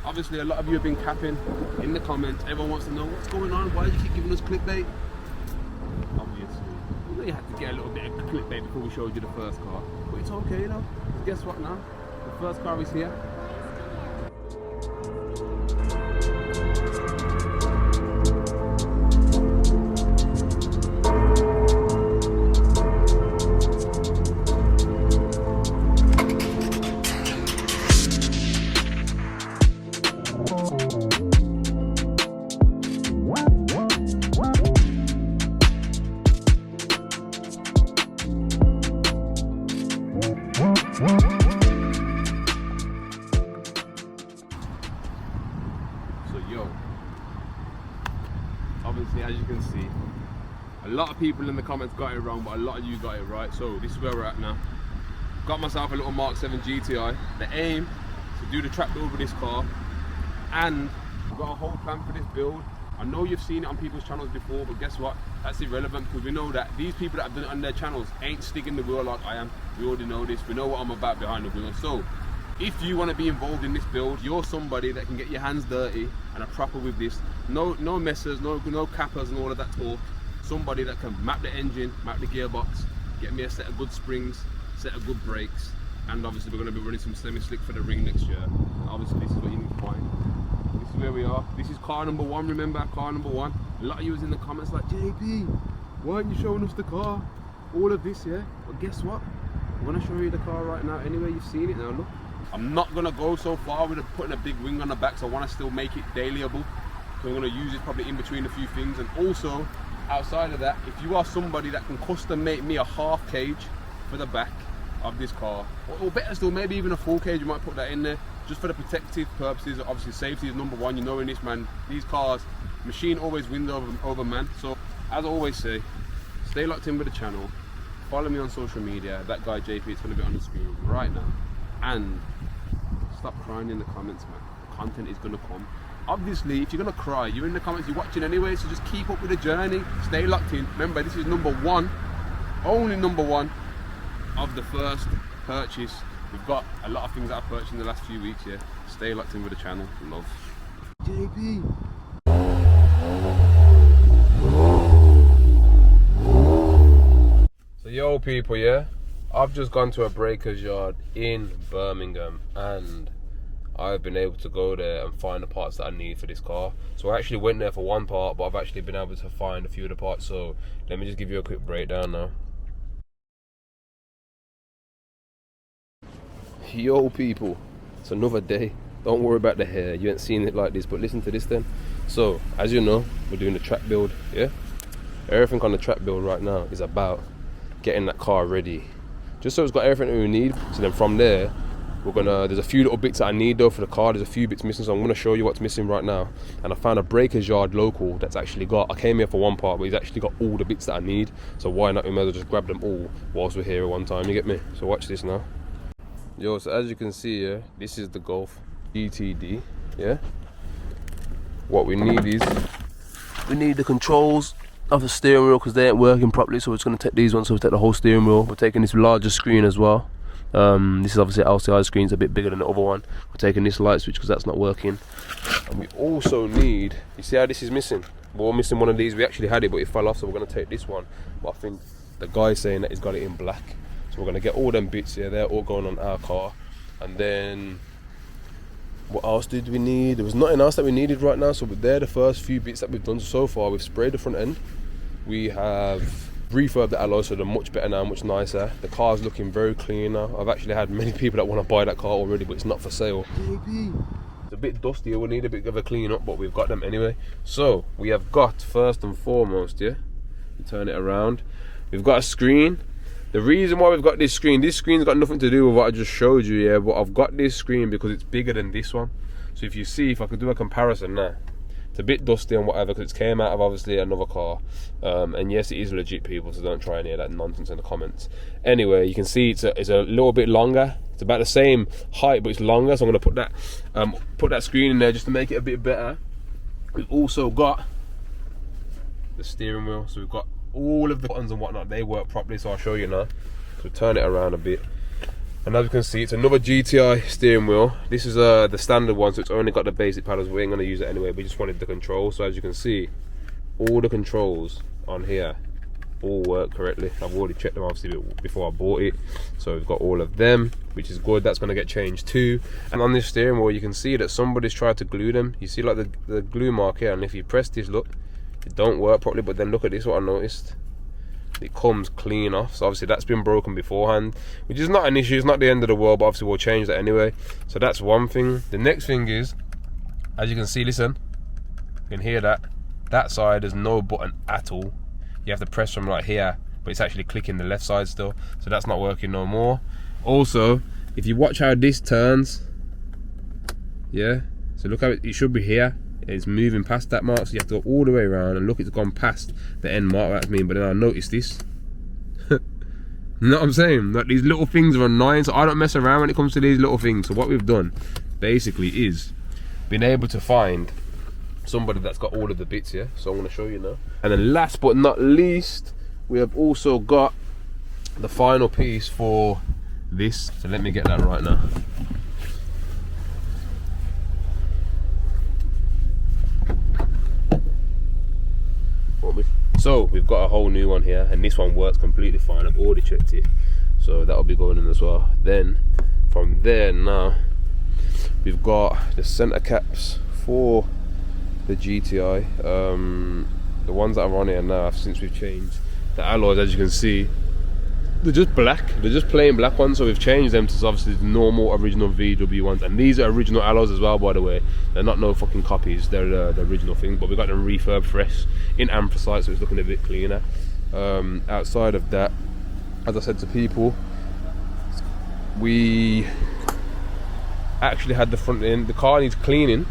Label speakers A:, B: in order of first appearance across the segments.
A: Obviously, a lot of you have been capping in the comments. Everyone wants to know what's going on. Why do you keep giving us clickbait? Obviously, you know you had to get a little bit of clickbait before we showed you the first car. But it's okay though. Guess what now? The first car is here. So yo, obviously as you can see, a lot of people in the comments got it wrong, but a lot of you got it right. So this is where we're at now. Got myself a little Mark 7 GTI. The aim is to do the track build with this car, and we've got a whole plan for this build. I know you've seen it on people's channels before, but guess what? That's irrelevant, because we know that these people that have done it on their channels ain't sticking the wheel like I am. We already know this. We know what I'm about behind the wheel. So if you want to be involved in this build, you're somebody that can get your hands dirty and are proper with this. No messers, no cappers and all of that talk. Somebody that can map the engine, map the gearbox, get me a set of good springs, set of good brakes, and obviously we're going to be running some semi-slick for the ring next year. Obviously this is what you need to find. This is where we are. This is car number one, remember, car number one. A lot of you was in the comments like, JP, why aren't you showing us the car? All of this, yeah? But guess what? I'm going to show you the car right now anyway. You've seen it now, look. I'm not going to go so far with putting a big wing on the back, so I want to still make it dailyable. So I'm going to use it probably in between a few things. And also, outside of that, if you are somebody that can custom make me a half cage for the back of this car, or better still, maybe even a full cage, you might put that in there, just for the protective purposes. Obviously safety is number one, you know, in this, man. These cars, machine always wins over man. So as I always say, stay locked in with the channel, follow me on social media, that guy JP, it's going to be on the screen right now, and stop crying in the comments, man. The content is going to come. Obviously, if you're going to cry, you're in the comments, you're watching anyway, so just keep up with the journey, stay locked in. Remember, this is number one, only number one of the first purchase. We've got a lot of things that I've purchased in the last few weeks here. Stay locked in with the channel. Love. JP. So yo people, yeah, I've just gone to a breaker's yard in Birmingham, and I've been able to go there and find the parts that I need for this car. So I actually went there for one part, but I've actually been able to find a few of the parts. So let me just give you a quick breakdown now. Yo people, it's another day. Don't worry about the hair, you ain't seen it like this, but listen to this then. So as you know, we're doing the track build, yeah? Everything on the track build right now is about getting that car ready, just so it's got everything that we need. So then from there, there's a few little bits that I need though for the car. There's a few bits missing, so I'm gonna show you what's missing right now. And I found a breaker's yard local that's actually got, I came here for one part, but he's actually got all the bits that I need. So why not, we may as well just grab them all whilst we're here at one time, you get me? So watch this now. Yo, so as you can see here, this is the Golf GTD, yeah? What we need is, we need the controls of the steering wheel, because they ain't working properly, so we're just going to take these ones, so we take the whole steering wheel. We're taking this larger screen as well. This is obviously LCI screen, it's a bit bigger than the other one. We're taking this light switch because that's not working. And we also need, you see how this is missing? We're missing one of these. We actually had it, but it fell off, so we're going to take this one. But I think the guy's saying that he's got it in black. So we're going to get all them bits here, they're all going on our car. And then, what else did we need? There was nothing else that we needed right now, so they're the first few bits that we've done so far. We've sprayed the front end, we have refurbed the alloy, so they're much better now, much nicer. The car's looking very clean now. I've actually had many people that want to buy that car already, but it's not for sale. It's a bit dusty, we'll need a bit of a clean up, but we've got them anyway. So we have got, first and foremost, yeah, you turn it around, we've got a screen. The reason why we've got this screen's got nothing to do with what I just showed you, yeah, but I've got this screen because it's bigger than this one. So if you see, if I could do a comparison now, it's a bit dusty and whatever because it came out of obviously another car. And yes, it is legit, people, so don't try any of that nonsense in the comments. Anyway, you can see it's a little bit longer. It's about the same height, but it's longer, so I'm gonna put that screen in there just to make it a bit better. We've also got the steering wheel, so we've got all of the buttons and whatnot, they work properly, so I'll show you now. So turn it around a bit. And as you can see, it's another GTI steering wheel. This is the standard one, so it's only got the basic paddles. We ain't gonna use it anyway. We just wanted the control. So as you can see, all the controls on here all work correctly. I've already checked them obviously before I bought it, so we've got all of them, which is good. That's going to get changed too. And on this steering wheel you can see that somebody's tried to glue them. You see like the glue mark here, and if you press this, look, it don't work properly. But then look at this, what I noticed, it comes clean off. So obviously that's been broken beforehand, which is not an issue, it's not the end of the world, but obviously we'll change that anyway. So that's one thing. The next thing is, as you can see, listen, you can hear that side there's no button at all. You have to press from right here, but it's actually clicking the left side still, so that's not working no more. Also, if you watch how this turns, yeah, so look how it should be here, it's moving past that mark, so you have to go all the way around, and look, it's gone past the end mark, that's mean. But then I noticed this. You know what I'm saying? Like, these little things are annoying, so I don't mess around when it comes to these little things. So what we've done basically is been able to find somebody that's got all of the bits here, so I'm going to show you now. And then last but not least, we have also got the final piece for this, so let me get that right now. So we've got a whole new one here, and this one works completely fine. I've already checked it, so that'll be going in as well. Then from there now, we've got the center caps for the GTI. The ones that are on here now, since we've changed the alloys, as you can see, they're just black. They're just plain black ones, so we've changed them to obviously the normal original VW ones. And these are original alloys as well, by the way. They're not no fucking copies, they're the original thing, but we got them refurb fresh in anthracite, so it's looking a bit cleaner. Outside of that, as I said to people, we actually had the front end, the car needs cleaning,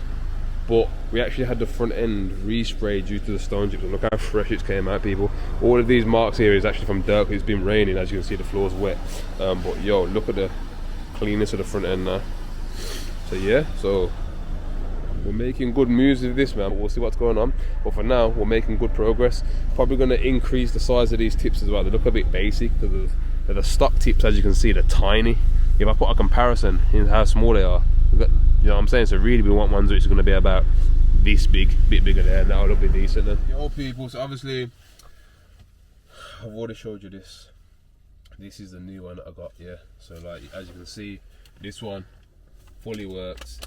A: but we actually had the front end resprayed due to the stone chips, and look how fresh it came out, people. All of these marks here is actually from dirt, it's been raining, as you can see the floor's wet. But yo, look at the cleanness of the front end now. So yeah, so we're making good moves with this, man. We'll see what's going on, but for now we're making good progress. Probably going to increase the size of these tips as well. They look a bit basic because they're the stock tips, as you can see, they're tiny. If I put a comparison in how small they are, you know what I'm saying, so really we want ones which are going to be about this big, bit bigger there, and that'll look pretty decent then. Yo people, so obviously I've already showed you this. This is the new one that I got, yeah. So like, as you can see, this one fully works,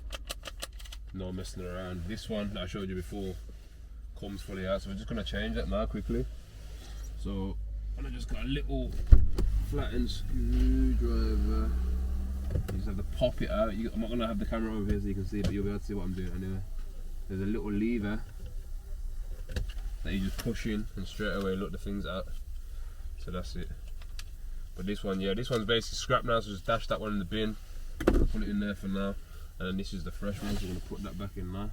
A: no messing around. This one that I showed you before comes fully out, so we're just going to change that now quickly. So I just got a little flattened screwdriver. You just have to pop it out. I'm not going to have the camera over here so you can see, but you'll be able to see what I'm doing anyway. There's a little lever that you just push in, and straight away, look, the thing's out. So that's it. But this one, yeah, this one's basically scrap now, so just dash that one in the bin, put it in there for now, and then this is the fresh one, so we're going to put that back in now.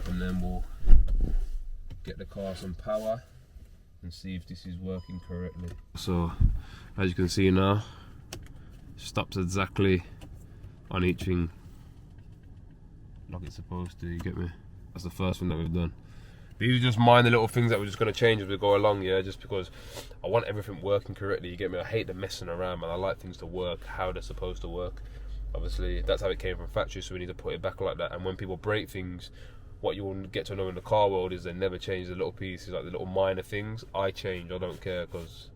A: And then we'll get the car some power and see if this is working correctly. So, as you can see now, stops exactly on each thing like it's supposed to, you get me? That's the first thing that we've done. These are just minor little things that we're just going to change as we go along, yeah, just because I want everything working correctly, you get me? I hate the messing around, man. I like things to work how they're supposed to work. Obviously that's how it came from factory, so we need to put it back like that. And when people break things, what you'll get to know in the car world is they never change the little pieces, like the little minor things. I change, I don't care, because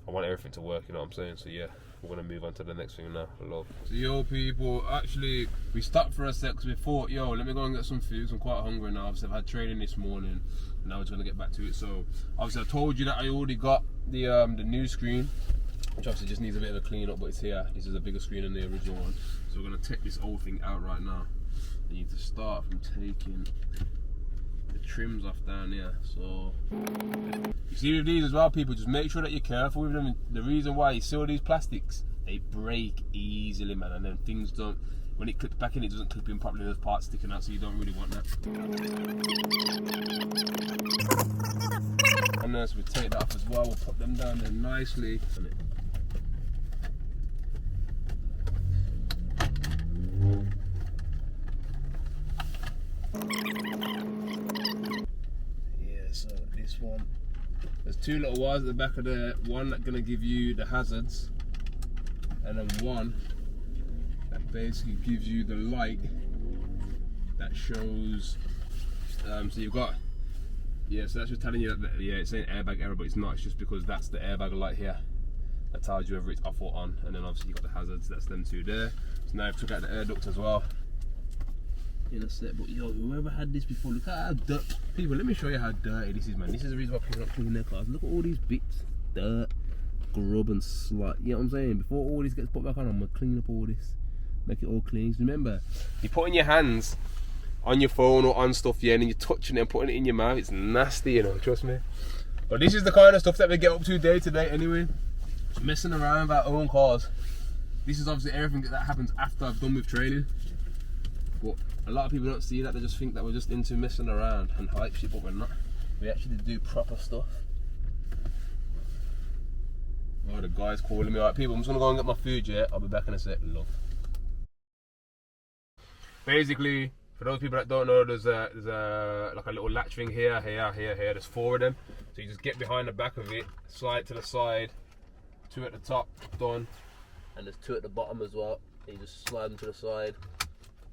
A: I want everything to work, you know what I'm saying? So yeah, we're going to move on to the next thing now. Love. So yo people, actually we stopped for a sec because we thought, yo, let me go and get some food. I'm quite hungry now. Obviously I've had training this morning, and now we're just going to get back to it. So obviously I told you that I already got the new screen, which obviously just needs a bit of a clean up, but it's here. This is a bigger screen than the original one. So we're going to take this old thing out right now. I need to start from taking the trims off down here. So you see with these as well, people, just make sure that you're careful with them. The reason why you see all these plastics, they break easily, man, and then things don't, when it clips back in, it doesn't clip in properly. There's parts sticking out, so you don't really want that. And then as we take that off as well, we'll put them down there nicely. So this one, there's two little wires at the back of the one that's going to give you the hazards, and then one that basically gives you the light that shows. So you've got, yeah, so that's just telling you that, yeah, it's saying airbag error, but it's not. It's just because that's the airbag light here that tells you whether it's off or on. And then obviously you've got the hazards, that's them two there. So now I've took out the air duct as well in a set. But yo, whoever had this before, look at how dirty. People, let me show you how dirty this is, man. This is the reason why people don't clean their cars. Look at all these bits, dirt, grub and slut. You know what I'm saying? Before all this gets put back on, I'm gonna clean up all this, make it all clean. Remember, you're putting your hands on your phone or on stuff, yeah, and then you're touching it and putting it in your mouth. It's nasty, you know, trust me. But this is the kind of stuff that we get up to day to day anyway. Just messing around with our own cars. This is obviously everything that happens after I've done with training. But a lot of people don't see that. They just think that we're just into messing around and hype shit, but we're not. We actually do proper stuff. Oh, the guy's calling me. Alright, people, I'm just gonna go and get my food, yeah? I'll be back in a sec, love. Basically, for those people that don't know, there's a like a little latch thing here. There's 4 of them. So you just get behind the back of it, slide to the side, 2 at the top, done. And there's 2 at the bottom as well. And you just slide them to the side.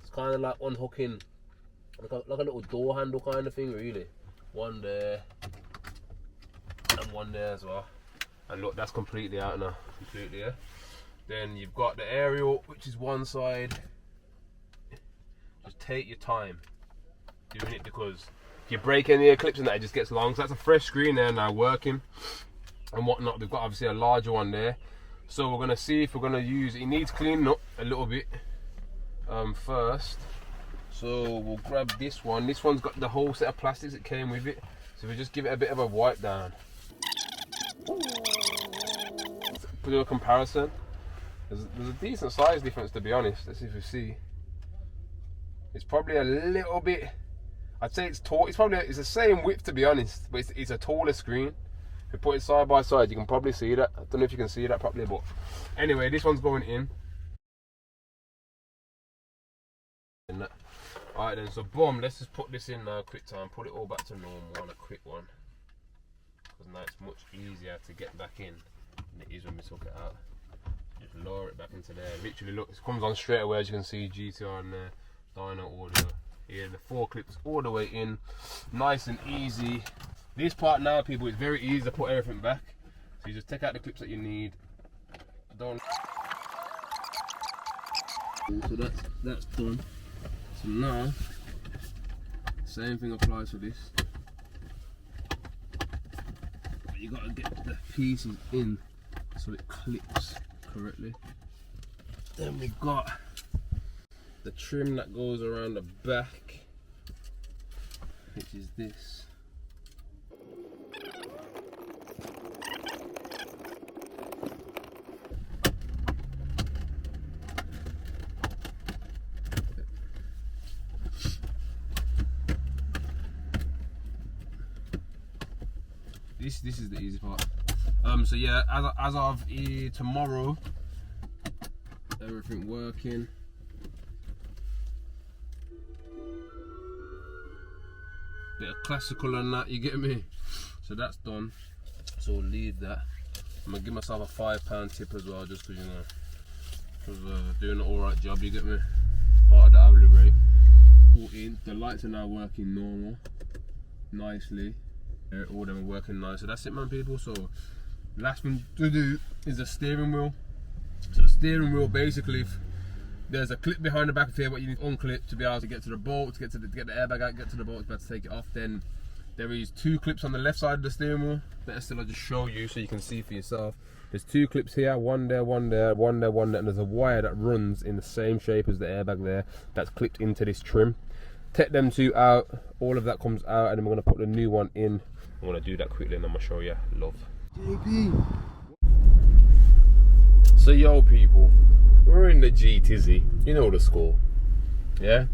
A: It's kind of like unhooking, like a little door handle kind of thing, really. One there, and one there as well. And look, that's completely out now, completely, yeah. Then you've got the aerial, which is one side. Just take your time doing it, because if you break any of the clips and that, it just gets long. So that's a fresh screen there now working and whatnot. We've got obviously a larger one there. So we're gonna see if we're gonna use, it needs cleaning up a little bit first. So we'll grab this one. This one's got the whole set of plastics that came with it. So we just give it a bit of a wipe down. Do a comparison. There's a decent size difference, to be honest. Let's see if we see. It's probably a little bit, I'd say it's tall. It's the same width, to be honest, but it's a taller screen. If you put it side by side, you can probably see that. I don't know if you can see that properly, but anyway, this one's going in. Alright then, so boom, let's just put this in now, quick time, put it all back to normal on a quick one. Because now it's much easier to get back in than it is when we took it out. Just lower it back into there. Literally, look, it comes on straight away, as you can see, GTR in there, dyno audio. Here, the 4 clips all the way in, nice and easy. This part now, people, it's very easy to put everything back. So you just take out the clips that you need. Don't. So that's done. So now, same thing applies for this. But you gotta get the pieces in so it clips correctly. Then we got the trim that goes around the back, which is this. This is the easy part. So yeah, as of tomorrow, everything working. Bit of classical and that, you get me? So that's done. So we'll leave that. I'm gonna give myself a £5 tip as well, just because, you know, because doing an alright job, you get me? Part of the hourly rate. Put in. The lights are now working normal, nicely. All of them are working nice. So that's it, man, people. So last thing to do is the steering wheel. So the steering wheel, basically, there's a clip behind the back of here, what you need to unclip to be able to get to the bolt, to get the airbag out, get to the bolt, to be able to take it off. Then there is 2 clips on the left side of the steering wheel. Better still, I'll just show you so you can see for yourself. There's 2 clips here, one there, one there, one there, one there, and there's a wire that runs in the same shape as the airbag there that's clipped into this trim. Take them 2 out, all of that comes out, and then we're gonna put the new one in. I'm gonna do that quickly and I'm gonna show you, love. JP. So yo people, we're in the G Tizzy, you know the score, yeah?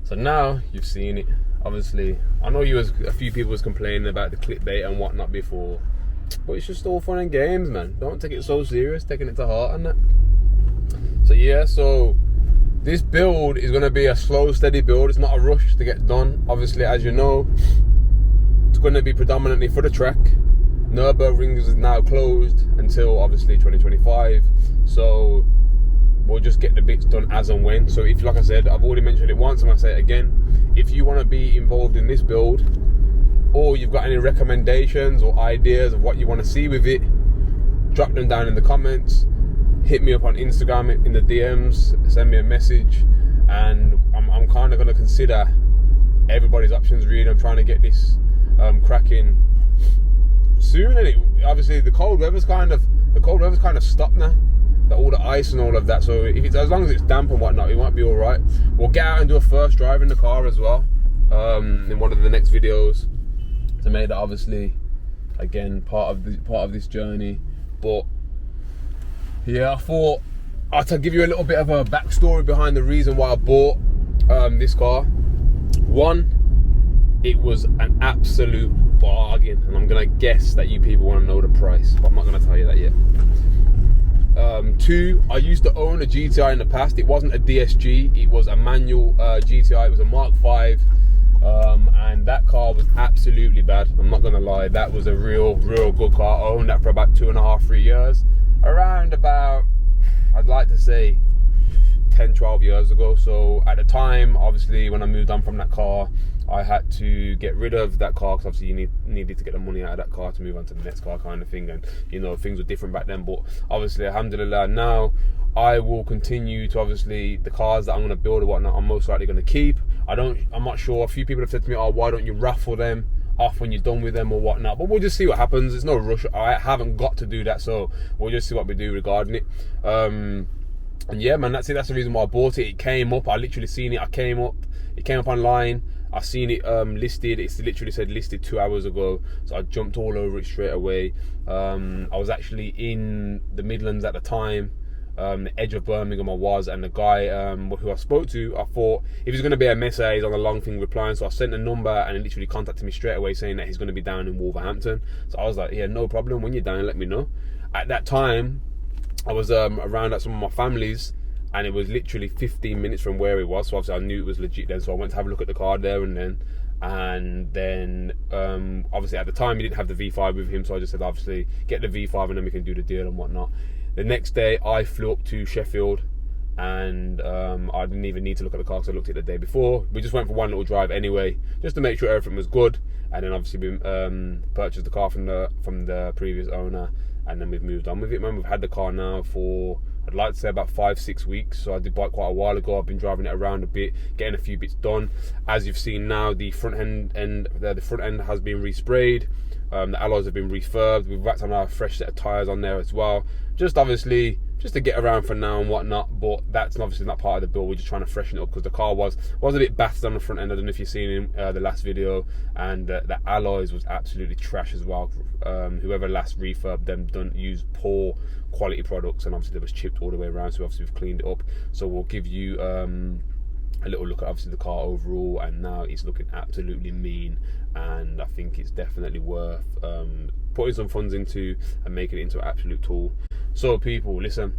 A: So now you've seen it. Obviously, I know a few people was complaining about the clickbait and whatnot before, but it's just all fun and games, man. Don't take it so serious, taking it to heart and that. So yeah, so this build is gonna be a slow, steady build. It's not a rush to get done. Obviously, as you know, it's going to be predominantly for the track.
B: Nürburgring is now closed until obviously 2025, so we'll just get the bits done as and when. So if, like I said, I've already mentioned it once, I'm gonna say it again, if you want to be involved in this build, or you've got any recommendations or ideas of what you want to see with it, drop them down in the comments, hit me up on Instagram in the DMs, send me a message, and I'm kind of going to consider everybody's options really. I'm trying to get this cracking soon, and obviously the cold weather's kind of stopped now. All the ice and all of that. So if it's, as long as it's damp and whatnot, it might be all right. We'll get out and do a first drive in the car as well, in one of the next videos, to make that obviously again part of this journey. But yeah, I thought I'd give you a little bit of a backstory behind the reason why I bought this car. One, it was an absolute bargain, and I'm gonna guess that you people want to know the price, but I'm not gonna tell you that yet. Two, I used to own a GTI in the past. It wasn't a DSG, it was a manual GTI. It was a Mark 5, and that car was absolutely bad. I'm not gonna lie, that was a real good car. I owned that for about 2.5-3 years, around about, I'd like to say 10-12 years ago. So at the time, obviously, when I moved on from that car, I had to get rid of that car, because obviously you needed to get the money out of that car to move on to the next car, kind of thing. And you know, things were different back then. But obviously, alhamdulillah, now I will continue to, obviously, the cars that I'm going to build and whatnot, I'm most likely going to keep. I'm not sure. A few people have said to me, oh, why don't you raffle them off when you're done with them or whatnot? But we'll just see what happens. There's no rush. I haven't got to do that, so we'll just see what we do regarding it. And yeah, man, that's it. That's the reason why I bought it. It came up. I literally seen it. It came up online. I seen it listed. It's literally said listed 2 hours ago, so I jumped all over it straight away. I was actually in the Midlands at the time, the edge of Birmingham I was, and the guy who I spoke to, I thought if he's going to be a message, he's on a long thing replying, so I sent a number, and he literally contacted me straight away saying that he's going to be down in Wolverhampton. So I was like, yeah, no problem, when you're down, let me know. At that time, I was around at some of my families, and it was literally 15 minutes from where it was, so obviously I knew it was legit then. So I went to have a look at the car there and then obviously at the time he didn't have the V5 with him, so I just said obviously get the V5 and then we can do the deal and whatnot. The next day I flew up to Sheffield, and I didn't even need to look at the car because I looked at it the day before. We just went for one little drive anyway, just to make sure everything was good, and then obviously we purchased the car from the previous owner, and then we've moved on with it, man. We've had the car now for, I'd like to say, about 5-6 weeks. So I did buy it quite a while ago. I've been driving it around a bit, getting a few bits done. As you've seen now, the front end has been resprayed. The alloys have been refurbed. We've got a fresh set of tyres on there as well. Just obviously, just to get around for now and whatnot. But that's obviously not part of the build. We're just trying to freshen it up because the car was a bit battered on the front end. I don't know if you've seen in the last video, and the alloys was absolutely trash as well. Whoever last refurbed them don't use poor quality products, and obviously they was chipped all the way around. So obviously we've cleaned it up. So we'll give you a little look at obviously the car overall, and now it's looking absolutely mean, and I think it's definitely worth putting some funds into and making it into an absolute tool. So people, listen,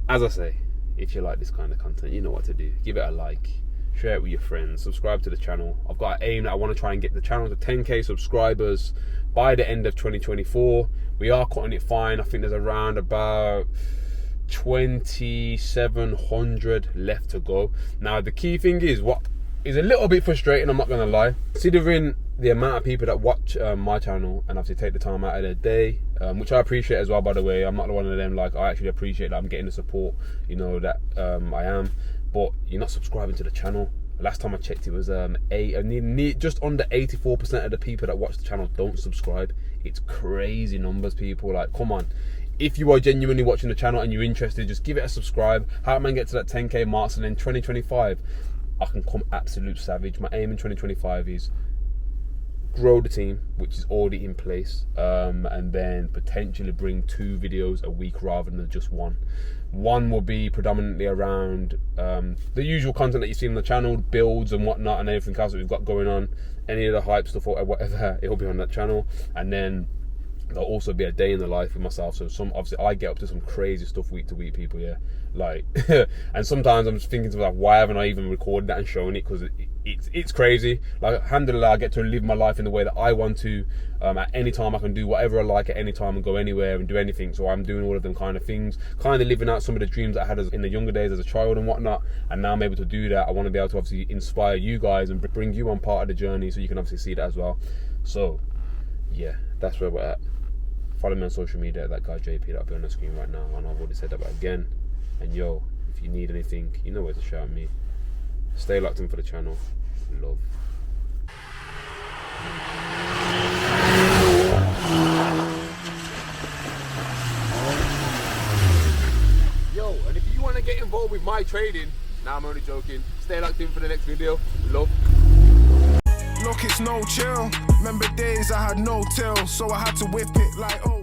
B: as I say, if you like this kind of content, you know what to do. Give it a like, share it with your friends, subscribe to the channel. I've got an aim that I want to try and get the channel to 10k subscribers by the end of 2024. We are cutting it fine. I think there's around about 2,700 left to go. Now the key thing is, what is a little bit frustrating, I'm not gonna lie, considering the amount of people that watch my channel and obviously take the time out of their day, which I appreciate as well, by the way. I'm not one of them, like, I actually appreciate that I'm getting the support, you know, that I am, but you're not subscribing to the channel. Last time I checked, it was just under 84% of the people that watch the channel don't subscribe. It's crazy numbers, people. Like, come on. If you are genuinely watching the channel and you're interested, just give it a subscribe. How man get to that 10k marks, and then 2025, I can come absolute savage. My aim in 2025 is grow the team, which is already in place, and then potentially bring 2 videos a week rather than just one. One will be predominantly around the usual content that you see on the channel, builds and whatnot, and everything else that we've got going on. Any of the hype stuff or whatever, it'll be on that channel. And then there'll also be a day in the life with myself. So obviously I get up to some crazy stuff week to week, people, yeah. Like, and sometimes I'm just thinking to myself, why haven't I even recorded that and shown it? Because it's crazy. Like, alhamdulillah, I get to live my life in the way that I want to. At any time I can do whatever I like at any time and go anywhere and do anything. So I'm doing all of them kind of things, kind of living out some of the dreams that I had in the younger days as a child and whatnot. And now I'm able to do that. I want to be able to obviously inspire you guys and bring you on part of the journey, so you can obviously see that as well. So yeah, that's where we're at. Follow me on social media, that guy JP that'll be on the screen right now. And I've already said that, but again, and yo, if you need anything, you know where to shout at me. Stay locked in for the channel. Love. Yo, and if you want to get involved with my trading, I'm only joking. Stay locked in for the next video. Love.
C: Look, it's no chill. Remember days I had no till, so I had to whip it like, oh.